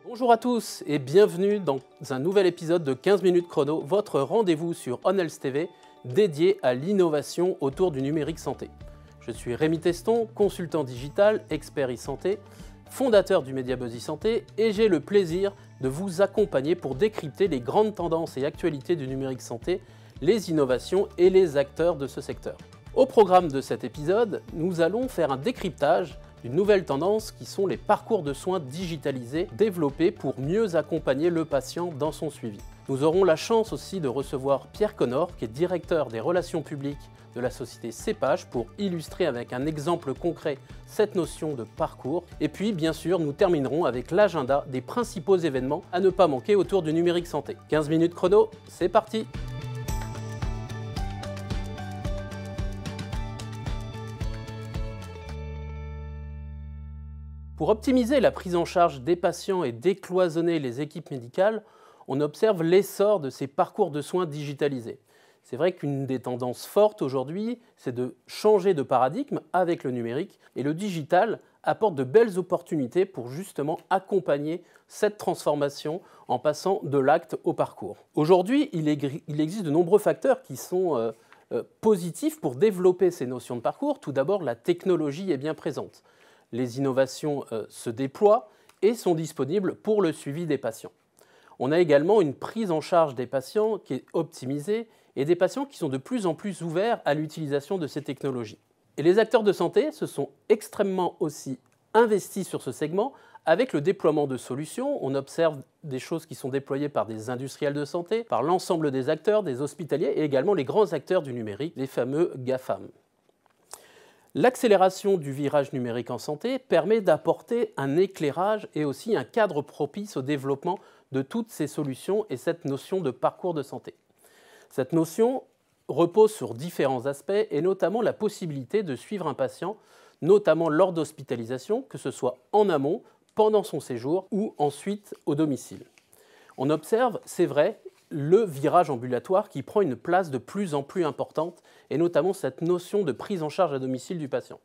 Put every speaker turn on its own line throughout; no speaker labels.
Bonjour à tous et bienvenue dans un nouvel épisode de 15 minutes chrono, votre rendez-vous sur OnHealth TV dédié à l'innovation autour du numérique santé. Je suis Rémi Teston, consultant digital, expert e-santé, fondateur du média Buzz e-santé et j'ai le plaisir de vous accompagner pour décrypter les grandes tendances et actualités du numérique santé, les innovations et les acteurs de ce secteur. Au programme de cet épisode, nous allons faire un décryptage d'une nouvelle tendance qui sont les parcours de soins digitalisés développés pour mieux accompagner le patient dans son suivi. Nous aurons la chance aussi de recevoir Pierre Connor, qui est directeur des relations publiques de la société Cepage, pour illustrer avec un exemple concret cette notion de parcours. Et puis, bien sûr, nous terminerons avec l'agenda des principaux événements à ne pas manquer autour du numérique santé. 15 minutes chrono, c'est parti! Pour optimiser la prise en charge des patients et décloisonner les équipes médicales, on observe l'essor de ces parcours de soins digitalisés. C'est vrai qu'une des tendances fortes aujourd'hui, c'est de changer de paradigme avec le numérique, et le digital apporte de belles opportunités pour justement accompagner cette transformation en passant de l'acte au parcours. Aujourd'hui, il existe de nombreux facteurs qui sont positifs pour développer ces notions de parcours. Tout d'abord, la technologie est bien présente. Les innovations se déploient et sont disponibles pour le suivi des patients. On a également une prise en charge des patients qui est optimisée et des patients qui sont de plus en plus ouverts à l'utilisation de ces technologies. Et les acteurs de santé se sont extrêmement aussi investis sur ce segment avec le déploiement de solutions. On observe des choses qui sont déployées par des industriels de santé, par l'ensemble des acteurs, des hospitaliers et également les grands acteurs du numérique, les fameux GAFAM. L'accélération du virage numérique en santé permet d'apporter un éclairage et aussi un cadre propice au développement de toutes ces solutions et cette notion de parcours de santé. Cette notion repose sur différents aspects et notamment la possibilité de suivre un patient, notamment lors d'hospitalisation, que ce soit en amont, pendant son séjour ou ensuite au domicile. On observe, c'est vrai, le virage ambulatoire qui prend une place de plus en plus importante et notamment cette notion de prise en charge à domicile du patient.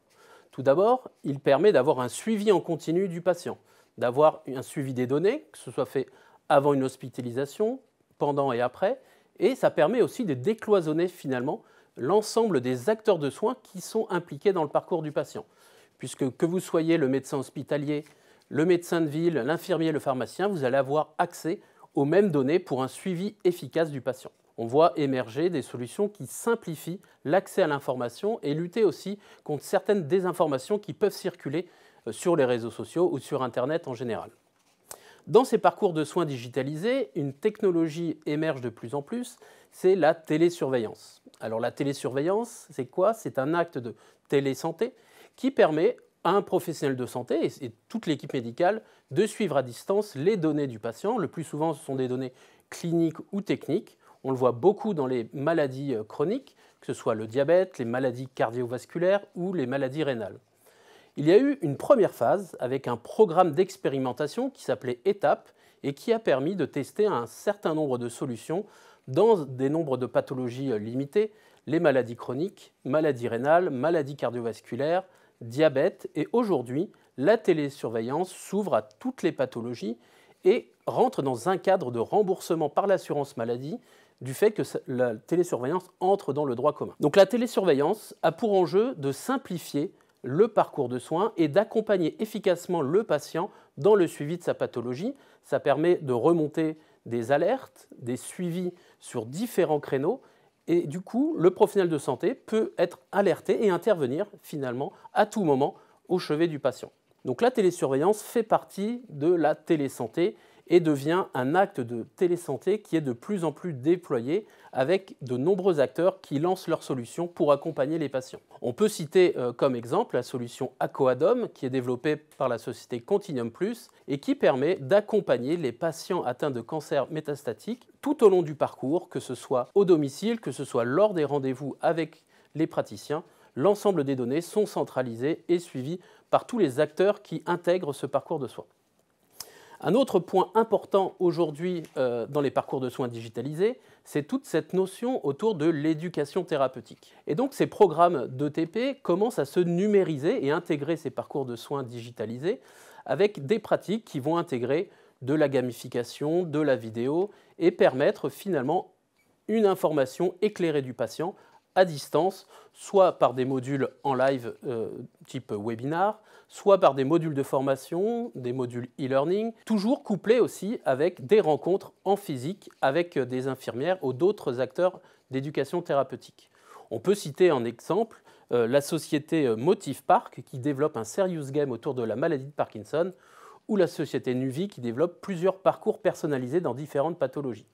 Tout d'abord, il permet d'avoir un suivi en continu du patient, d'avoir un suivi des données, que ce soit fait avant une hospitalisation, pendant et après, et ça permet aussi de décloisonner finalement l'ensemble des acteurs de soins qui sont impliqués dans le parcours du patient. Puisque que vous soyez le médecin hospitalier, le médecin de ville, l'infirmier, le pharmacien, vous allez avoir accès aux mêmes données pour un suivi efficace du patient. On voit émerger des solutions qui simplifient l'accès à l'information et lutter aussi contre certaines désinformations qui peuvent circuler sur les réseaux sociaux ou sur Internet en général. Dans ces parcours de soins digitalisés, une technologie émerge de plus en plus, c'est la télésurveillance. Alors la télésurveillance, c'est quoi? C'est un acte de télésanté qui permet à un professionnel de santé et toute l'équipe médicale de suivre à distance les données du patient. Le plus souvent, ce sont des données cliniques ou techniques. On le voit beaucoup dans les maladies chroniques, que ce soit le diabète, les maladies cardiovasculaires ou les maladies rénales. Il y a eu une première phase avec un programme d'expérimentation qui s'appelait ETAP et qui a permis de tester un certain nombre de solutions dans des nombres de pathologies limitées, les maladies chroniques, maladies rénales, maladies cardiovasculaires, diabète, et aujourd'hui, la télésurveillance s'ouvre à toutes les pathologies et rentre dans un cadre de remboursement par l'assurance maladie du fait que la télésurveillance entre dans le droit commun. Donc la télésurveillance a pour enjeu de simplifier le parcours de soins et d'accompagner efficacement le patient dans le suivi de sa pathologie. Ça permet de remonter des alertes, des suivis sur différents créneaux. Et du coup, le professionnel de santé peut être alerté et intervenir finalement à tout moment au chevet du patient. Donc la télésurveillance fait partie de la télésanté et devient un acte de télésanté qui est de plus en plus déployé avec de nombreux acteurs qui lancent leurs solutions pour accompagner les patients. On peut citer comme exemple la solution Acoadom qui est développée par la société Continuum Plus et qui permet d'accompagner les patients atteints de cancer métastatique tout au long du parcours, que ce soit au domicile, que ce soit lors des rendez-vous avec les praticiens. L'ensemble des données sont centralisées et suivies par tous les acteurs qui intègrent ce parcours de soins. Un autre point important aujourd'hui dans les parcours de soins digitalisés, c'est toute cette notion autour de l'éducation thérapeutique. Et donc ces programmes d'ETP commencent à se numériser et intégrer ces parcours de soins digitalisés avec des pratiques qui vont intégrer de la gamification, de la vidéo et permettre finalement une information éclairée du patient à distance, soit par des modules en live type webinar, soit par des modules de formation, des modules e-learning, toujours couplés aussi avec des rencontres en physique avec des infirmières ou d'autres acteurs d'éducation thérapeutique. On peut citer en exemple la société Motive Park qui développe un serious game autour de la maladie de Parkinson ou la société Nuvi qui développe plusieurs parcours personnalisés dans différentes pathologies.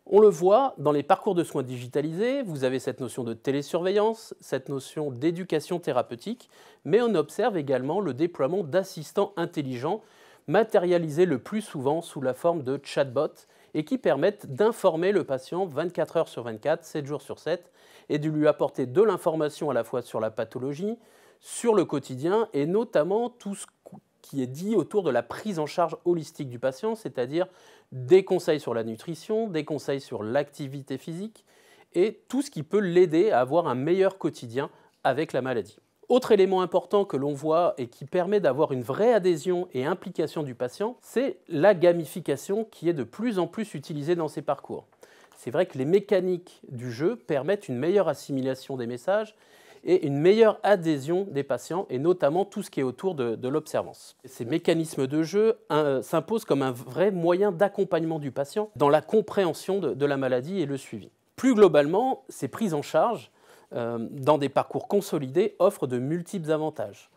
On le voit dans les parcours de soins digitalisés, vous avez cette notion de télésurveillance, cette notion d'éducation thérapeutique, mais on observe également le déploiement d'assistants intelligents matérialisés le plus souvent sous la forme de chatbots et qui permettent d'informer le patient 24 heures sur 24, 7 jours sur 7 et de lui apporter de l'information à la fois sur la pathologie, sur le quotidien et notamment tout ce qui est dit autour de la prise en charge holistique du patient, c'est-à-dire des conseils sur la nutrition, des conseils sur l'activité physique et tout ce qui peut l'aider à avoir un meilleur quotidien avec la maladie. Autre élément important que l'on voit et qui permet d'avoir une vraie adhésion et implication du patient, c'est la gamification qui est de plus en plus utilisée dans ces parcours. C'est vrai que les mécaniques du jeu permettent une meilleure assimilation des messages et une meilleure adhésion des patients, et notamment tout ce qui est autour de l'observance. Ces mécanismes de jeu s'imposent comme un vrai moyen d'accompagnement du patient dans la compréhension de la maladie et le suivi. Plus globalement, ces prises en charge dans des parcours consolidés offrent de multiples avantages.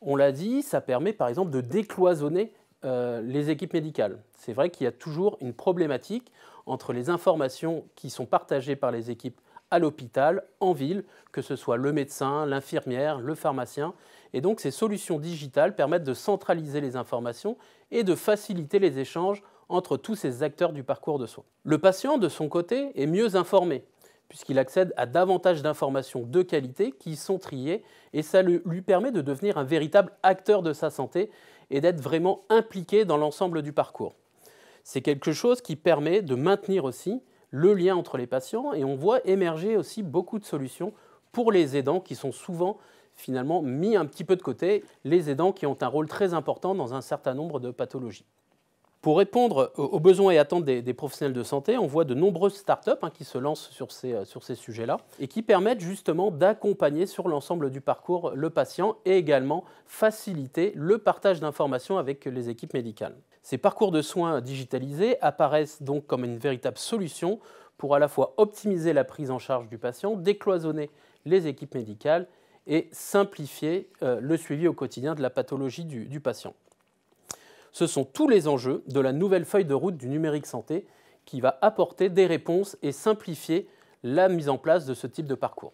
On l'a dit, ça permet par exemple de décloisonner les équipes médicales. C'est vrai qu'il y a toujours une problématique entre les informations qui sont partagées par les équipes à l'hôpital, en ville, que ce soit le médecin, l'infirmière, le pharmacien. Et donc ces solutions digitales permettent de centraliser les informations et de faciliter les échanges entre tous ces acteurs du parcours de soins. Le patient, de son côté, est mieux informé, puisqu'il accède à davantage d'informations de qualité qui sont triées, et ça lui permet de devenir un véritable acteur de sa santé et d'être vraiment impliqué dans l'ensemble du parcours. C'est quelque chose qui permet de maintenir aussi le lien entre les patients, et on voit émerger aussi beaucoup de solutions pour les aidants qui sont souvent finalement mis un petit peu de côté, les aidants qui ont un rôle très important dans un certain nombre de pathologies. Pour répondre aux besoins et attentes des professionnels de santé, on voit de nombreuses startups qui se lancent sur ces sujets-là et qui permettent justement d'accompagner sur l'ensemble du parcours le patient et également faciliter le partage d'informations avec les équipes médicales. Ces parcours de soins digitalisés apparaissent donc comme une véritable solution pour à la fois optimiser la prise en charge du patient, décloisonner les équipes médicales et simplifier le suivi au quotidien de la pathologie du patient. Ce sont tous les enjeux de la nouvelle feuille de route du numérique santé qui va apporter des réponses et simplifier la mise en place de ce type de parcours.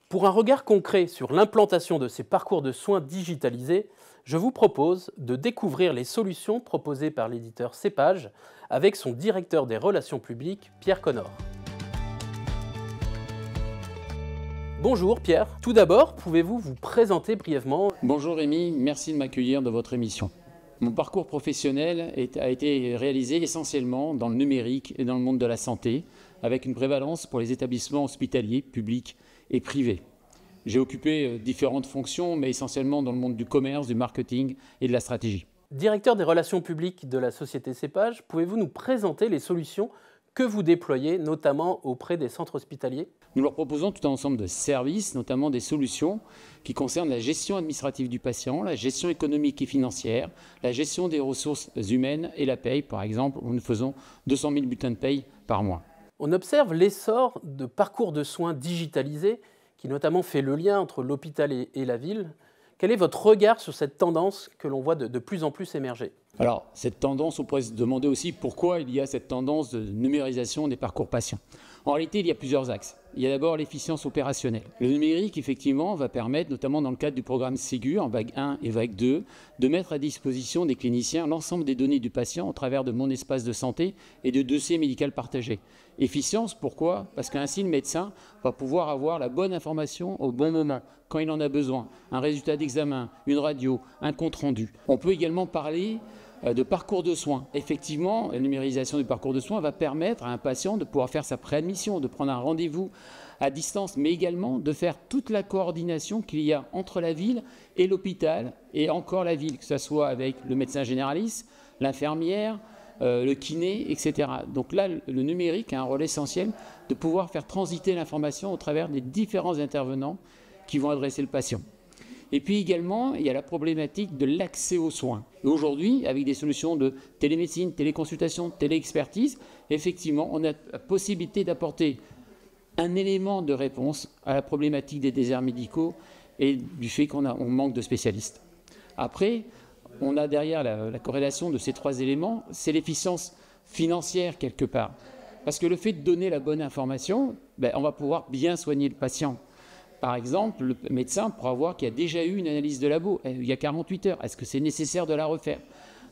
Pour un regard concret sur l'implantation de ces parcours de soins digitalisés, je vous propose de découvrir les solutions proposées par l'éditeur Cepage avec son directeur des relations publiques, Pierre Connor. Bonjour Pierre, tout d'abord, pouvez-vous vous présenter brièvement?
Bonjour Rémi, merci de m'accueillir dans votre émission. Mon parcours professionnel a été réalisé essentiellement dans le numérique et dans le monde de la santé, avec une prévalence pour les établissements hospitaliers, publics et privés. J'ai occupé différentes fonctions, mais essentiellement dans le monde du commerce, du marketing et de la stratégie.
Directeur des relations publiques de la société Cepage, pouvez-vous nous présenter les solutions que vous déployez, notamment auprès des centres hospitaliers?
Nous leur proposons tout un ensemble de services, notamment des solutions qui concernent la gestion administrative du patient, la gestion économique et financière, la gestion des ressources humaines et la paye, par exemple, où nous faisons 200 000 bulletins de paye par mois.
On observe l'essor de parcours de soins digitalisés qui notamment fait le lien entre l'hôpital et la ville. Quel est votre regard sur cette tendance que l'on voit de plus en plus émerger?
Alors, cette tendance, on pourrait se demander aussi pourquoi il y a cette tendance de numérisation des parcours patients. En réalité, il y a plusieurs axes. Il y a d'abord l'efficience opérationnelle. Le numérique, effectivement, va permettre, notamment dans le cadre du programme Ségur, en vague 1 et vague 2, de mettre à disposition des cliniciens l'ensemble des données du patient au travers de mon espace de santé et de dossiers médicaux partagés. Efficience, pourquoi? Parce qu'ainsi, le médecin va pouvoir avoir la bonne information au bon moment, quand il en a besoin. Un résultat d'examen, une radio, un compte-rendu. On peut également parler de parcours de soins. Effectivement, la numérisation du parcours de soins va permettre à un patient de pouvoir faire sa préadmission, de prendre un rendez-vous à distance, mais également de faire toute la coordination qu'il y a entre la ville et l'hôpital, et encore la ville, que ce soit avec le médecin généraliste, l'infirmière, le kiné, etc. Donc là, le numérique a un rôle essentiel de pouvoir faire transiter l'information au travers des différents intervenants qui vont adresser le patient. Et puis également, il y a la problématique de l'accès aux soins. Aujourd'hui, avec des solutions de télémédecine, téléconsultation, téléexpertise, effectivement, on a la possibilité d'apporter un élément de réponse à la problématique des déserts médicaux et du fait qu'on manque de spécialistes. Après, on a derrière la corrélation de ces trois éléments, c'est l'efficience financière quelque part. Parce que le fait de donner la bonne information, on va pouvoir bien soigner le patient. Par exemple, le médecin pourra voir qu'il y a déjà eu une analyse de labo il y a 48 heures. Est-ce que c'est nécessaire de la refaire?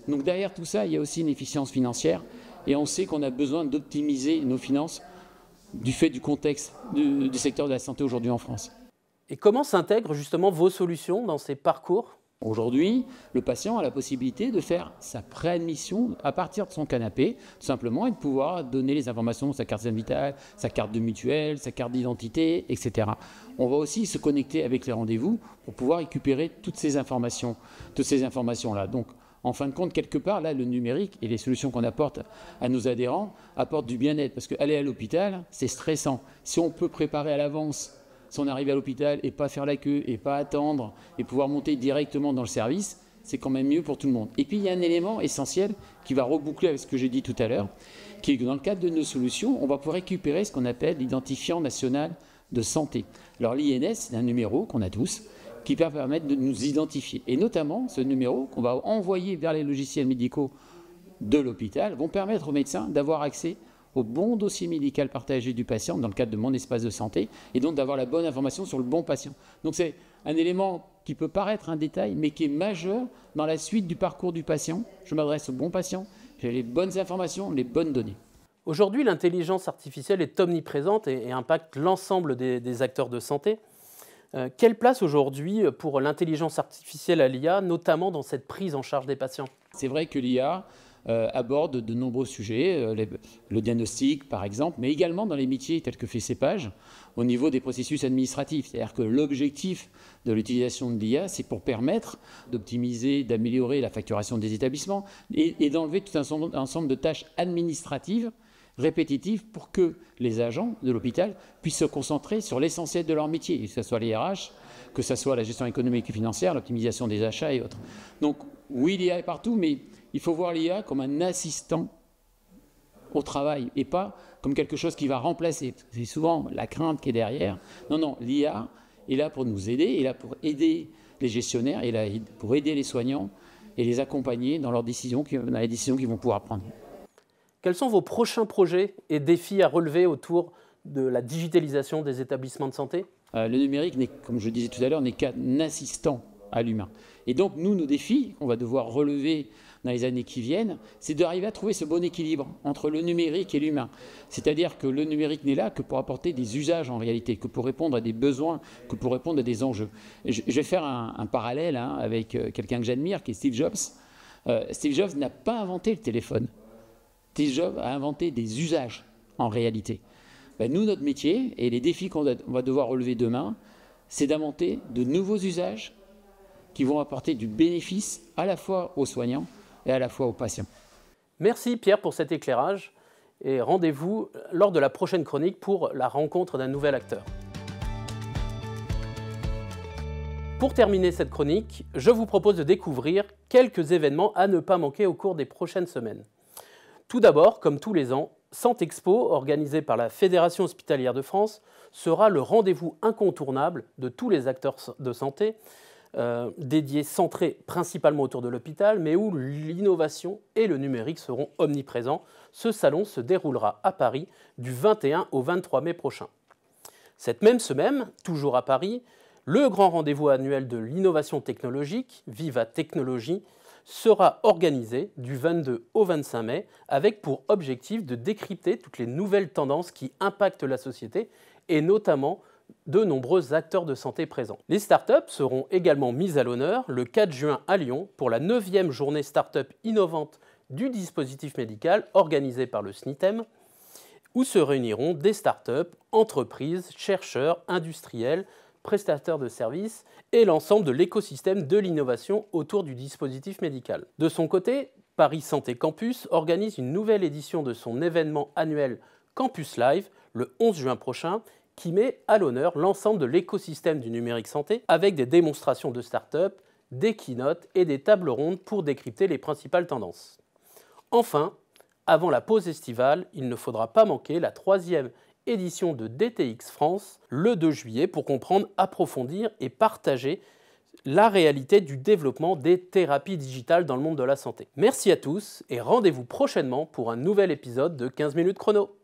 Donc derrière tout ça, il y a aussi une efficience financière. Et on sait qu'on a besoin d'optimiser nos finances du fait du contexte du secteur de la santé aujourd'hui en France.
Et comment s'intègrent justement vos solutions dans ces parcours ?
Aujourd'hui, le patient a la possibilité de faire sa préadmission à partir de son canapé, tout simplement, et de pouvoir donner les informations, sa carte vitale, sa carte de mutuelle, sa carte d'identité, etc. On va aussi se connecter avec les rendez-vous pour pouvoir récupérer toutes ces informations-là. Donc, en fin de compte, quelque part, là, le numérique et les solutions qu'on apporte à nos adhérents apportent du bien-être. Parce qu'aller à l'hôpital, c'est stressant. Si on peut préparer à l'avance son arrivée à l'hôpital et pas faire la queue et pas attendre et pouvoir monter directement dans le service, c'est quand même mieux pour tout le monde. Et puis, il y a un élément essentiel qui va reboucler avec ce que j'ai dit tout à l'heure, qui est que dans le cadre de nos solutions, on va pouvoir récupérer ce qu'on appelle l'identifiant national de santé. Alors, l'INS, c'est un numéro qu'on a tous, qui va permettre de nous identifier. Et notamment, ce numéro qu'on va envoyer vers les logiciels médicaux de l'hôpital vont permettre aux médecins d'avoir accès au bon dossier médical partagé du patient dans le cadre de mon espace de santé et donc d'avoir la bonne information sur le bon patient. Donc c'est un élément qui peut paraître un détail mais qui est majeur dans la suite du parcours du patient. Je m'adresse au bon patient, j'ai les bonnes informations, les bonnes données.
Aujourd'hui, l'intelligence artificielle est omniprésente et impacte l'ensemble des acteurs de santé. Quelle place aujourd'hui pour l'intelligence artificielle à l'IA, notamment dans cette prise en charge des patients ?
C'est vrai que l'IA aborde de nombreux sujets, le diagnostic par exemple, mais également dans les métiers tels que fait CEPAGE, au niveau des processus administratifs. C'est-à-dire que l'objectif de l'utilisation de l'IA, c'est pour permettre d'optimiser, d'améliorer la facturation des établissements et d'enlever tout un ensemble de tâches administratives répétitives pour que les agents de l'hôpital puissent se concentrer sur l'essentiel de leur métier, que ce soit les RH, que ce soit la gestion économique et financière, l'optimisation des achats et autres. Donc oui, l'IA est partout, mais il faut voir l'IA comme un assistant au travail et pas comme quelque chose qui va remplacer. C'est souvent la crainte qui est derrière. Non, l'IA est là pour nous aider, est là pour aider les gestionnaires, est là pour aider les soignants et les accompagner dans les décisions qu'ils vont pouvoir prendre.
Quels sont vos prochains projets et défis à relever autour de la digitalisation des établissements de santé ?
Le numérique, comme je le disais tout à l'heure, n'est qu'un assistant à l'humain. Et donc, nos défis qu'on va devoir relever dans les années qui viennent, c'est d'arriver à trouver ce bon équilibre entre le numérique et l'humain. C'est-à-dire que le numérique n'est là que pour apporter des usages en réalité, que pour répondre à des besoins, que pour répondre à des enjeux. Je vais faire un parallèle avec quelqu'un que j'admire, qui est Steve Jobs. Steve Jobs n'a pas inventé le téléphone. Steve Jobs a inventé des usages en réalité. Nous, notre métier et les défis qu'on va devoir relever demain, c'est d'inventer de nouveaux usages qui vont apporter du bénéfice à la fois aux soignants et à la fois aux patients.
Merci Pierre pour cet éclairage et rendez-vous lors de la prochaine chronique pour la rencontre d'un nouvel acteur. Pour terminer cette chronique, je vous propose de découvrir quelques événements à ne pas manquer au cours des prochaines semaines. Tout d'abord, comme tous les ans, Santexpo, organisé par la Fédération hospitalière de France, sera le rendez-vous incontournable de tous les acteurs de santé, centré principalement autour de l'hôpital, mais où l'innovation et le numérique seront omniprésents. Ce salon se déroulera à Paris du 21 au 23 mai prochain. Cette même semaine, toujours à Paris, le grand rendez-vous annuel de l'innovation technologique, Viva Technologie, sera organisé du 22 au 25 mai avec pour objectif de décrypter toutes les nouvelles tendances qui impactent la société et notamment de nombreux acteurs de santé présents. Les startups seront également mises à l'honneur le 4 juin à Lyon pour la 9e journée startup innovante du dispositif médical organisée par le SNITEM où se réuniront des startups, entreprises, chercheurs, industriels, prestataires de services et l'ensemble de l'écosystème de l'innovation autour du dispositif médical. De son côté, Paris Santé Campus organise une nouvelle édition de son événement annuel Campus Live le 11 juin prochain qui met à l'honneur l'ensemble de l'écosystème du numérique santé avec des démonstrations de start-up, des keynotes et des tables rondes pour décrypter les principales tendances. Enfin, avant la pause estivale, il ne faudra pas manquer la 3e édition de DTX France le 2 juillet pour comprendre, approfondir et partager la réalité du développement des thérapies digitales dans le monde de la santé. Merci à tous et rendez-vous prochainement pour un nouvel épisode de 15 minutes chrono.